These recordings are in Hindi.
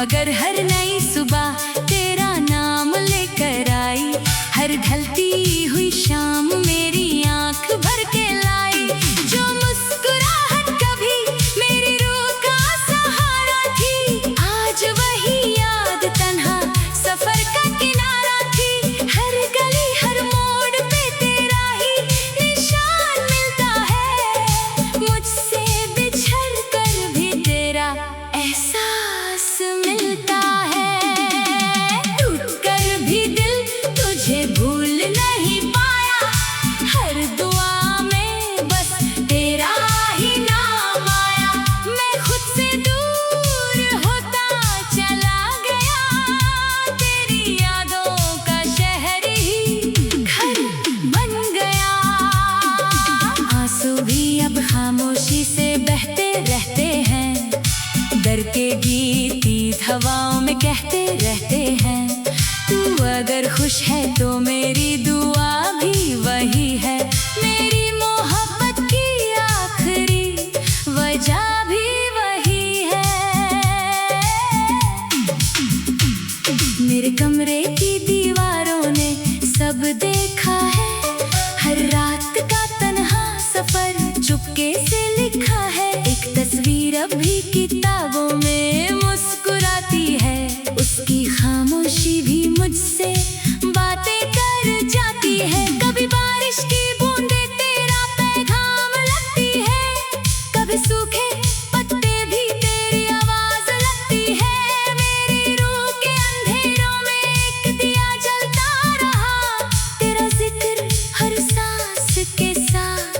मगर हर नई सुबह तेरा नाम लेकर आई, हर ढलती हुई शाम मेरी आंख भर के लाई। जो मुस्कुराहट कभी मेरी रूह का सहारा थी, आज वही याद तन्हा सफर का किनारा थी। हर गली हर मोड़ पे तेरा ही निशान मिलता है, मुझसे बिछड़ कर भी तेरा एहसास मिलता है। टूट कर भी दिल तुझे भूल नहीं पाया, हर दुआ में बस तेरा ही नाम आया। मैं खुद से दूर होता चला गया, तेरी यादों का शहर ही घर बन गया। आंसू भी अब खामोशी से बहते रहते हैं, डर के गीत हवाओं में कहते रहते हैं। तू अगर खुश है तो मेरी दुआ भी वही है, मेरी मोहब्बत की आखिरी वजह भी वही है। मेरे कमरे की दीवारों ने सब देखा है, हर रात का तन्हा सफर चुपके से लिखा है। एक तस्वीर अब भी किताबों में मुस्कुराती है, उसकी खामोशी भी मुझसे बातें कर जाती है। कभी बारिश की बूंदें तेरा पैगाम लगती है, कभी सूखे पत्ते भी तेरी आवाज लगती है। मेरी रूह के अंधेरों में एक दिया जलता रहा, तेरा जिक्र हर सांस के साथ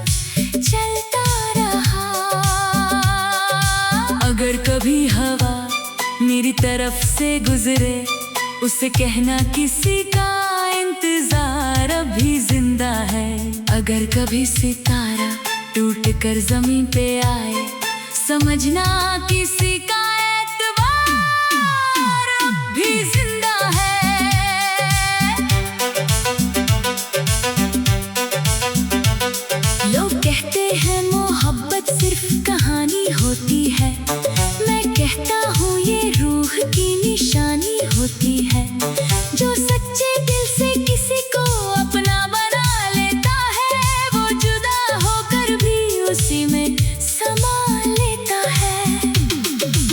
चलता रहा। अगर कभी हवा मेरी तरफ से गुजरे, उसे कहना किसी का इंतजार अभी जिंदा है। अगर कभी सितारा टूट कर जमीन पे आए, समझना किसी का एतबार अभी जिंदा है। लोग कहते हैं मोहब्बत सिर्फ कहानी होती है, मैं कहता हूँ ये रूह की निशानी होती है। जो सच्चे दिल से किसी को अपना बना लेता है, वो जुदा होकर भी उसी में समा लेता है।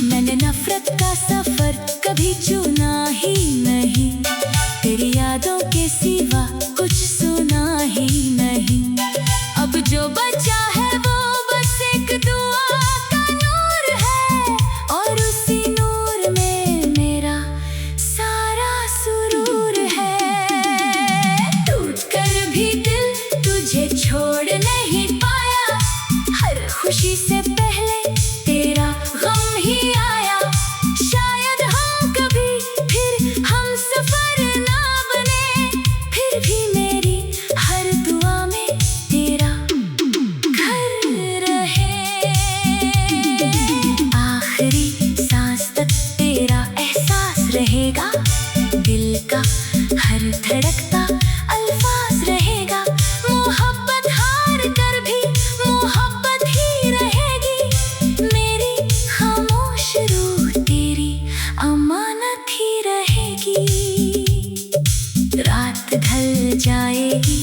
मैंने नफरत का सफर कभी चुना ही नहीं, तेरी यादों के सिवा कुछ सुना ही नहीं। अब जो बचा है वो बस एक दुआ का नूर है, और उसी नूर में मेरा सारा सुरूर है। टूट कर भी दिल तुझे छोड़ नहीं पाया, हर खुशी से पहले तेरा गम ही आया। शायद हम कभी फिर हम सफर ना बने, फिर भी मेरी हर दुआ में तेरा घर रहे। आखिरी सांस तक तेरा एहसास रहेगा, दिल का हर धड़कता अल्फाज रहेगा। मोहब्बत हार कर भी मोहब्बत ही रहेगी, मेरी खामोश रूह तेरी अमानत ही रहेगी। रात ढल जाएगी,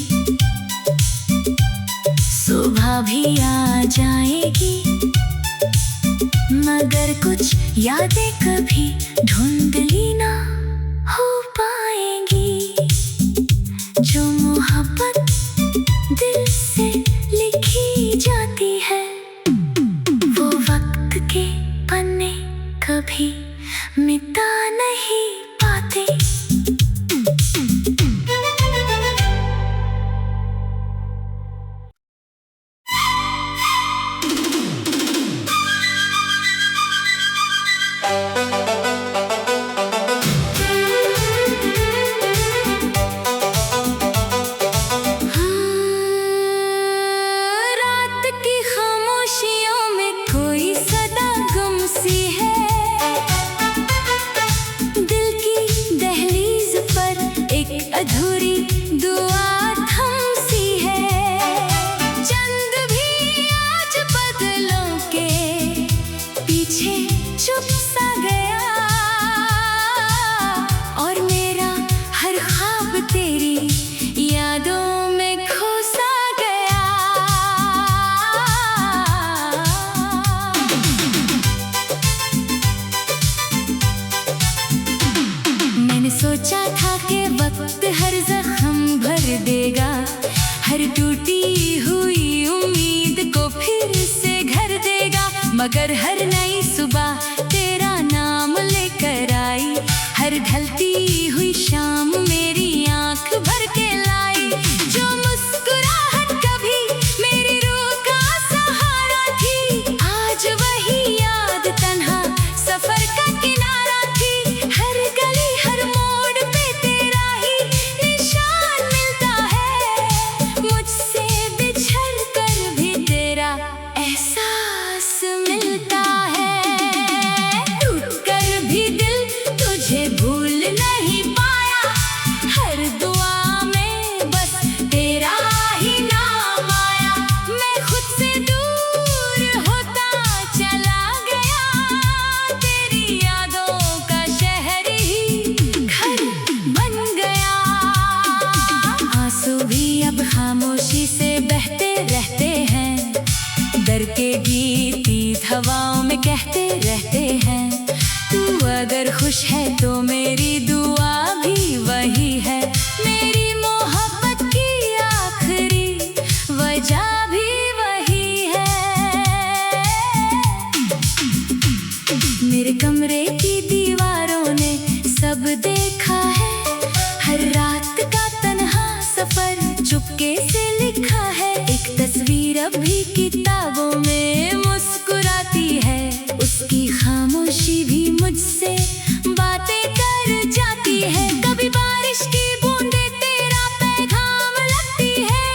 सुबह भी आ जाएगी, मगर कुछ यादें कभी धुंधली ना हो पाएंगी। जो मोहब्बत दिल से लिखी जाती है, वो वक्त के पन्ने कभी मिटा नहीं पाते। रात की खामोशियों में कोई सदा गुम सी है, दिल की दहलीज हर टूटी हुई उम्मीद को फिर से घर देगा। मगर हर नई सुबह तेरा नाम लेकर आई, हर ढलती हुई शाम मेरी आंख भर के लाई। जो मुस्कुराहट कभी मेरी रूह का सहारा थी, आज वही याद तन्हा सफर का किनारा थी। हर गली हर मोड़ पे तेरा ही निशान मिलता है, मुझसे बिछड़ कर भी तेरा एहसास मिलता है। टूट कर भी दिल तुझे भूल नहीं पाया, हर दुआ में बस तेरा ही नाम आया। मैं खुद से दूर होता चला गया, तेरी यादों का शहर ही घर बन गया। आंसू भी अब खामोशी से बहते रहते हैं, डर के गीत हवाओं में कहते रहते हैं। तू अगर खुश है तो मेरी दुआ भी वही है, मेरी मोहब्बत की आखिरी वजह भी वही है। मेरे कमरे की दीवारों ने सब देखा है, हर रात का तन्हा सफर चुपके से लिखा है। एक तस्वीर अब भी किताबों में मुस्कुराती है, उसकी खामोशी भी मुझसे बातें कर जाती है। कभी बारिश की बूंदें तेरा पैगाम लगती है,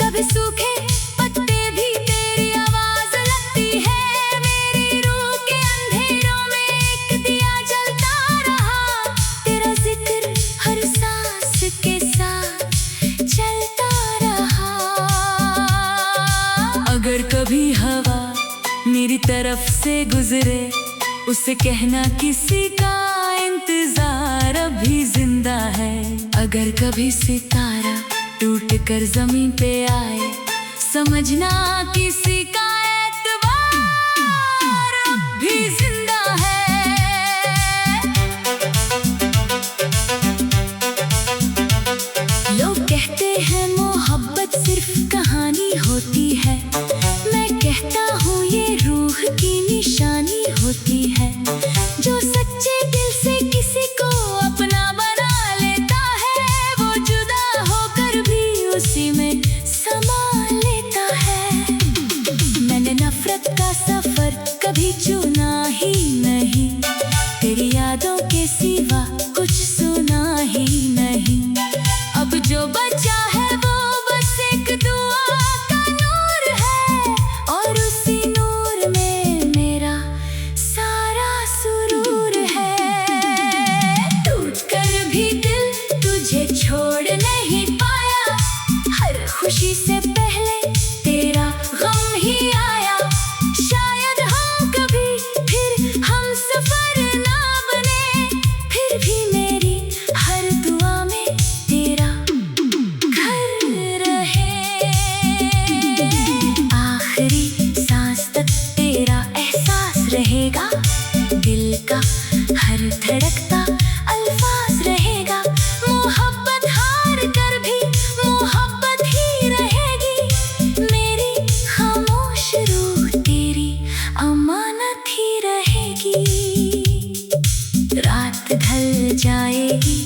कभी सूखे पत्ते भी तेरी आवाज लगती है। मेरी रूह के अंधेरों में एक दिया जलता रहा, तेरा जिक्र हर सांस के साथ चलता रहा। अगर कभी हवा मेरी तरफ से गुजरे, उसे कहना किसी का इंतजार अभी जिंदा है। अगर कभी सितारा टूट कर जमीन पे आए, समझना किसी का एतबार अभी जिंदा है। लोग कहते हैं मोहब्बत सिर्फ कहानी होती है, मैं कहता हूँ ये रूह की निशानी होती है। जो सच्चे दिल से किसी को अपना बना लेता है, वो जुदा होकर भी उसी में समा लेता है। मैंने नफरत का सफर कभी चुना ही नहीं, तेरी यादों के सिवा कुछ सुना ही नहीं। अब जो बचा है वो बस एक दुआ का नूर है, और उसी नूर में मेरा सारा सुरूर है। टूट कर भी दिल तुझे छोड़ नहीं पाया, हर खुशी से पहले तेरा गम ही आया। शायद हम कभी फिर हम सफर ना बने, फिर भी मेरी हर दुआ में तेरा घर रहे। आखिरी सांस तक तेरा एहसास रहेगा, दिल का हर धड़कता अल्फाज रहेगा। मोहब्बत हार कर भी मोहब्बत ही रहेगी, मेरी खामोश रूह तेरी अमानत ही रहेगी। रात ढल जाएगी,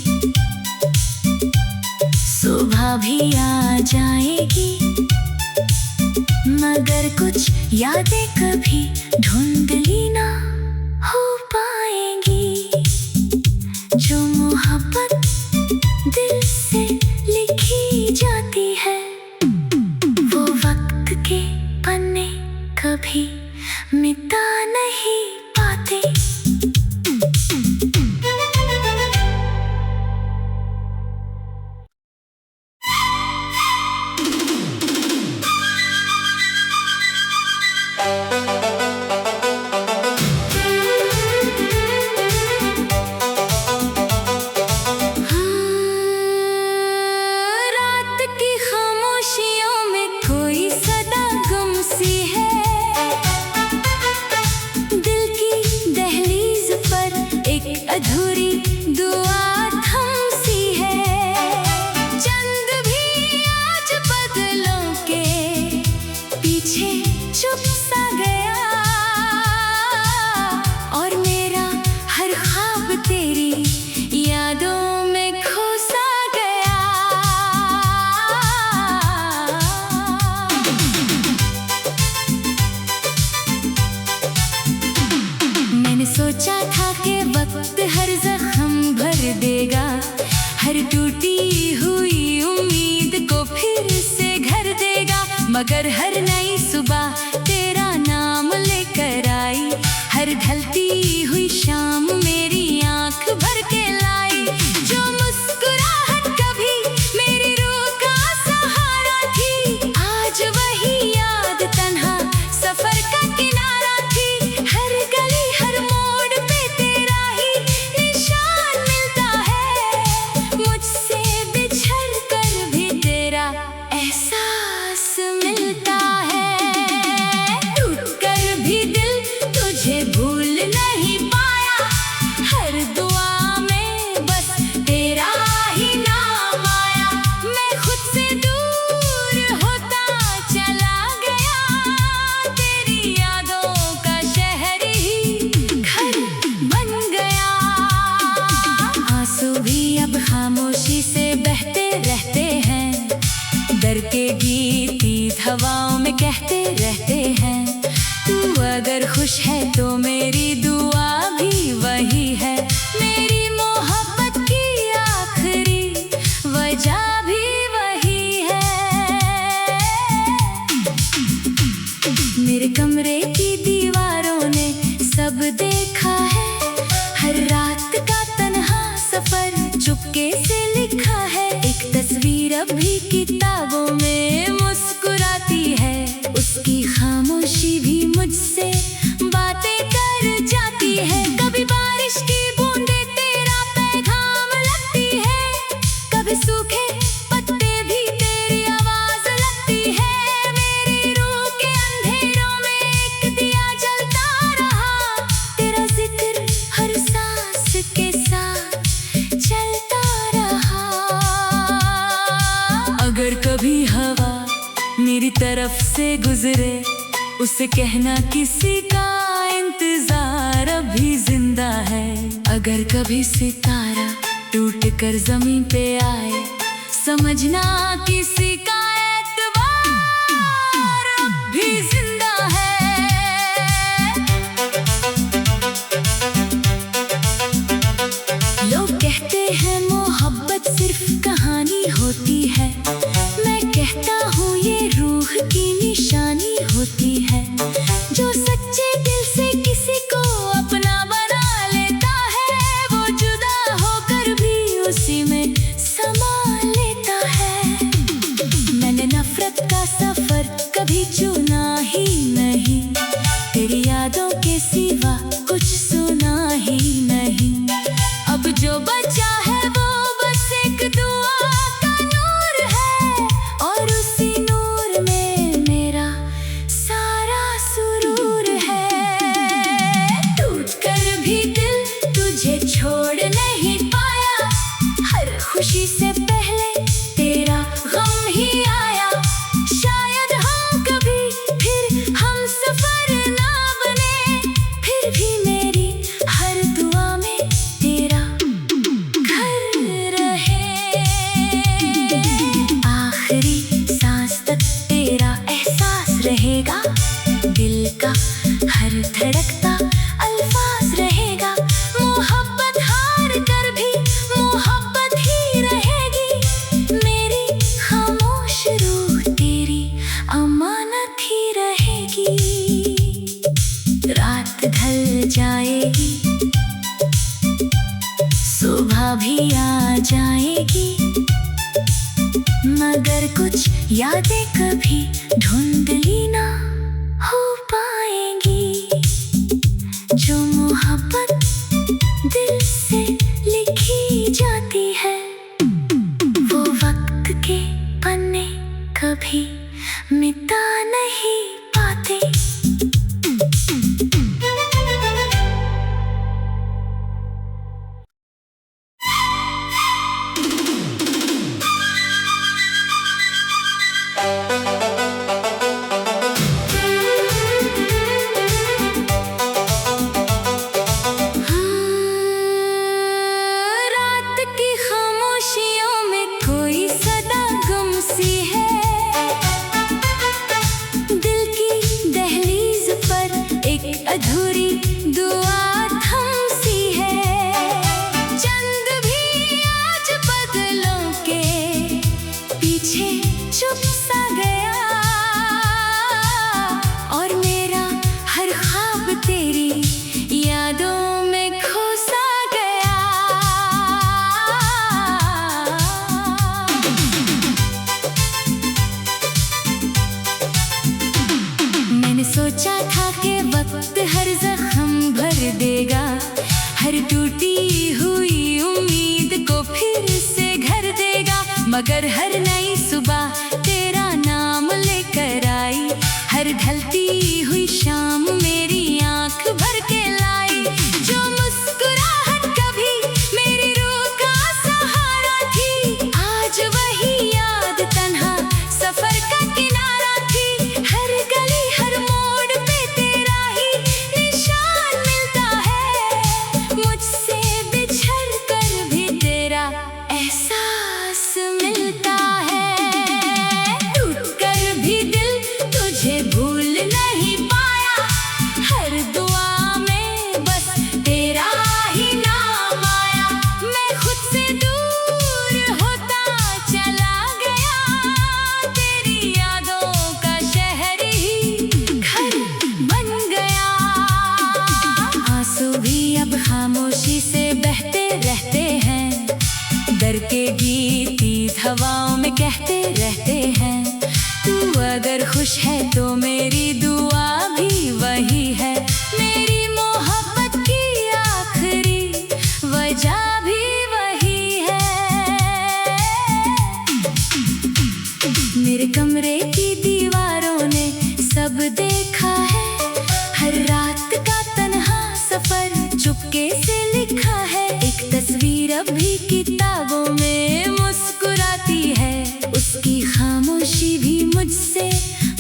सुबह भी आ जाएगी, मगर कुछ यादें कभी धुंधली ना हो पाएंगी। जो मोहब्बत दिल से लिखी जाती है, वो वक्त के पन्ने कभी मिटा नहीं पाते। रात की खामोशियों में कोई सदा गुम सी है, दिल की सोचा था कि वक्त हर जख्म भर देगा, हर टूटी हुई उम्मीद को फिर से घर देगा। मगर हर नई सुबह तेरा नाम लेकर आई, हर ढलती हुई शाम मेरी आंख भर के लाई। जो मुस्कुराहट कभी मेरी रूह का सहारा थी, आज वही याद तन्हा सफर का किनारा थी। हर गली हर मोड़ पे तेरा ही निशान मिलता है, मुझसे बिछड़ कर भी तेरा एहसास मिलता है। टूट कर भी दिल तुझे भूल नहीं पाया, हर दुआ में बस तेरा ही नाम आया। मैं खुद से दूर होता चला गया, तेरी यादों का शहर ही घर बन गया। आंसू भी अब खामोशी से बहते रहते हैं, डर के गीत हवाओं में कहते रहते हैं। तू अगर खुश है तो मेरी दुआ भी वही है, मेरी मोहब्बत की आखिरी वजह भी वही है। मेरे कमरे की दीवारों ने सब देखा है, हर रात का तन्हा सफर चुपके से लिखा है। एक तस्वीर अब भी किताबों में मुस्कुराती है, उसकी खामोशी भी मुझसे बातें कर जाती है। कभी बारिश की बूंदें तेरा पैगाम लगती है, कभी सूखे पत्ते भी तेरी आवाज लगती है। मेरी रूह के अंधेरों में एक दिया जलता रहा, तेरा जिक्र हर सांस के साथ चलता रहा। अगर कभी हवा मेरी तरफ से गुजरे, उसे कहना किसी का इंतजार अभी जिंदा है। अगर कभी सितारा टूट कर जमीन पे आए, समझना किसी का एतबार अभी जिंदा है। लोग कहते हैं मोहब्बत सिर्फ कहानी होती है, मैं कहता हूँ ये रूह की निशानी होती है। जो सच्चे दिल से किसी को अपना बना लेता है, वो जुदा होकर भी उसी में समा लेता है। मैंने नफरत का सफर कभी चुना ही नहीं, तेरी यादों के सिवा कुछ सुना ही नहीं। अब जो बचा है वो बस एक दुआ का नूर है, और उसी नूर में मेरा सारा सुरूर है। टूट कर भी दिल तुझे छोड़ नहीं पाया, हर खुशी से पहले तेरा गम ही आया। शायद हम कभी फिर हम सफर ना बने, फिर भी मेरी हर दुआ में तेरा घर रहे। आखिरी सांस तक तेरा एहसास रहेगा, दिल का हर धड़कता अल्फाज रहेगा। मोहब्बत हार कर भी मोहब्बत ही रहेगी, मेरी खामोश रूह तेरी अमानत ही रहेगी। रात ढल जाएगी, सुबह भी आ जाएगी, मगर कुछ यादें कभी धुंधली ना हो पाएंगी। जो मोहब्बत दिल से लिखी जाती है, वो वक्त के पन्ने कभी मिटा नहीं पाते। रात की खामोशियों में कोई सदा गुम सी है, दिल की दहलीज पर एक अधूरी दुआ था। वक्त हर जख्म भर देगा, हर टूटी हुई उम्मीद को फिर से घर देगा। मगर हर नई सुबह तेरा नाम लेकर आई, हर ढलती हुई शाम मेरी आंख भर के लाई। जो मुस्कुराहट कभी मेरी रूह का सहारा थी, आज वही याद तन्हा सफर का किनारा थी। हर गली हर मोड़ पे तेरा ही निशान मिलता है, मुझसे बिछड़ कर भी तेरा एहसास मिलता है। टूट कर भी दिल तुझे भूल नहीं पाया, हर दुआ में बस तेरा ही नाम आया। मैं खुद से दूर होता चला गया, तेरी यादों का शहर ही घर बन गया। आंसू भी अब खामोशी से बहते रहते हैं, डर के गीत ईद हवाओं में कहते रहते हैं। तू अगर खुश है तो मेरी दुआ भी वही है, मेरी मोहब्बत की आखिरी वजह भी वही है। मेरे कमरे की दीवारों ने सब देखा है, हर रात का तन्हा सफर चुपके से लिखा है। एक तस्वीर अब भी किताबों में मुस्कुराती है, उसकी खामोशी भी मुझसे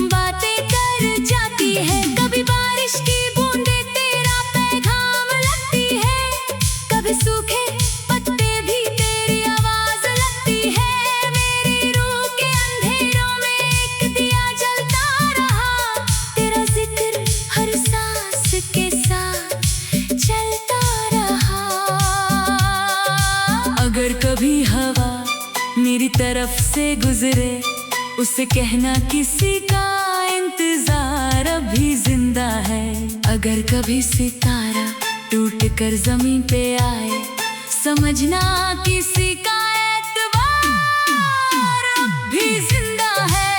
बातें कर जाती है। कभी बारिश की बूंदें तेरा पैगाम लगती है, कभी सूखे पत्ते भी तेरी आवाज लगती है। मेरी रूह के अंधेरों में एक दिया जलता रहा, तेरा जिक्र हर सांस के साथ चलता रहा। अगर कभी हवा मेरी तरफ से गुजरे, उसे कहना किसी का इंतजार अभी जिंदा है। अगर कभी सितारा टूट कर जमीन पे आए, समझना किसी का एतबार अभी जिंदा है।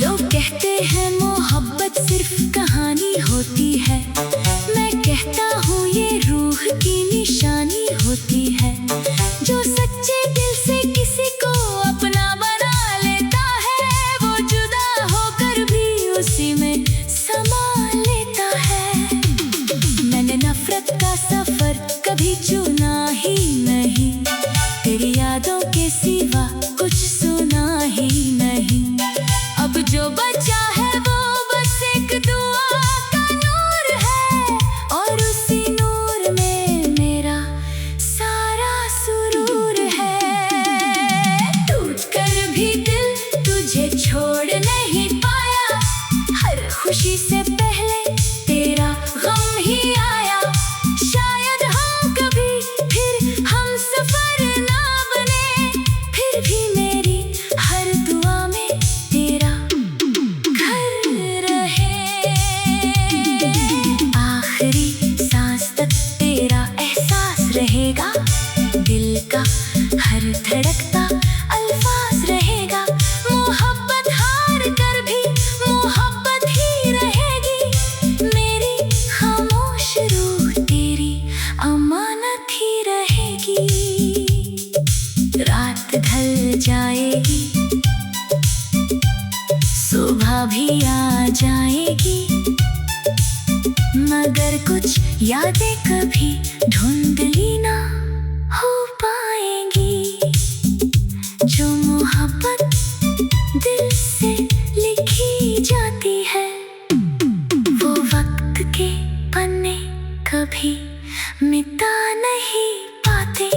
लोग कहते हैं मोहब्बत सिर्फ कहानी होती है, मैं कहता हूँ ये रूह की निशानी होती है। जो सच्चे दिल से किसी को अपना बना लेता है, वो जुदा होकर भी उसी में समा लेता है। मैंने नफरत का सफर कभी चुना ही नहीं, तेरी यादों के सिवा कुछ सुना ही नहीं। अब जो बचा है वो बस एक दुआ का नूर है, और उसी नूर में मेरा सारा सुरूर है। टूट कर भी दिल तुझे छोड़ नहीं पाया, हर खुशी से पहले तेरा गम ही आया। शायद हम कभी फिर हम सफर ना बने, फिर भी मेरी हर दुआ में तेरा घर रहे। आखिरी सांस तक तेरा एहसास रहेगा, दिल का हर धड़कता अल्फाज रहेगा। मोहब्बत हार कर भी मोहब्बत ही रहेगी, मेरी खामोश रूह तेरी अमानत ही रहेगी। रात ढल जाएगी, सुबह भी आ जाएगी, मगर कुछ यादें कभी धुंधली ना हो पाएंगी। जो मोहब्बत दिल से लिखी जाती है, वो वक्त के पन्ने कभी मिटा नहीं पाते।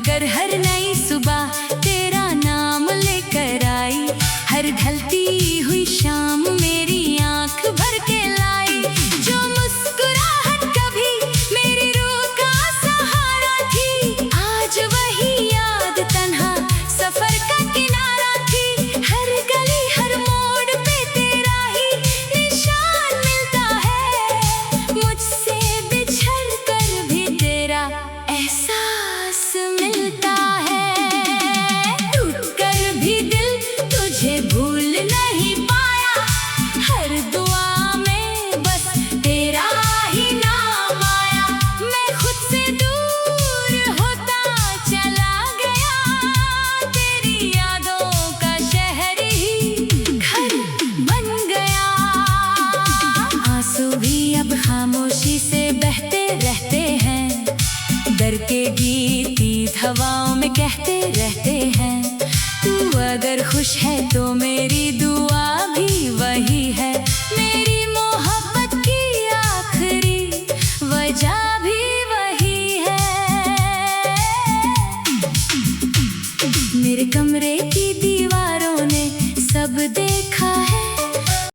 मगर हर नई सुबह तेरा नाम लेकर आई। हर ढलती हुई शाम मेरी आंख भर के लाई। जो मुस्कुराहट कभी मेरी रूह का सहारा थी, आज वही याद तन्हा सफर का किनारा थी। हर गली हर मोड़ पे तेरा ही निशान मिलता है, मुझसे बिछड़ कर भी तेरा एहसास मिलता है। टूट कर भी दिल तुझे भूल नहीं पाया, हर दुआ में बस तेरा ही नाम आया। मैं खुद से दूर होता चला गया, तेरी यादों का शहर ही घर बन गया। आंसू भी अब खामोशी से बहते रहते हैं, डर के गीत हवाओं में कहते रहते हैं। तू अगर खुश है तो मेरी दुआ भी वही है, मेरी मोहब्बत की आखिरी वजह भी वही है। मेरे कमरे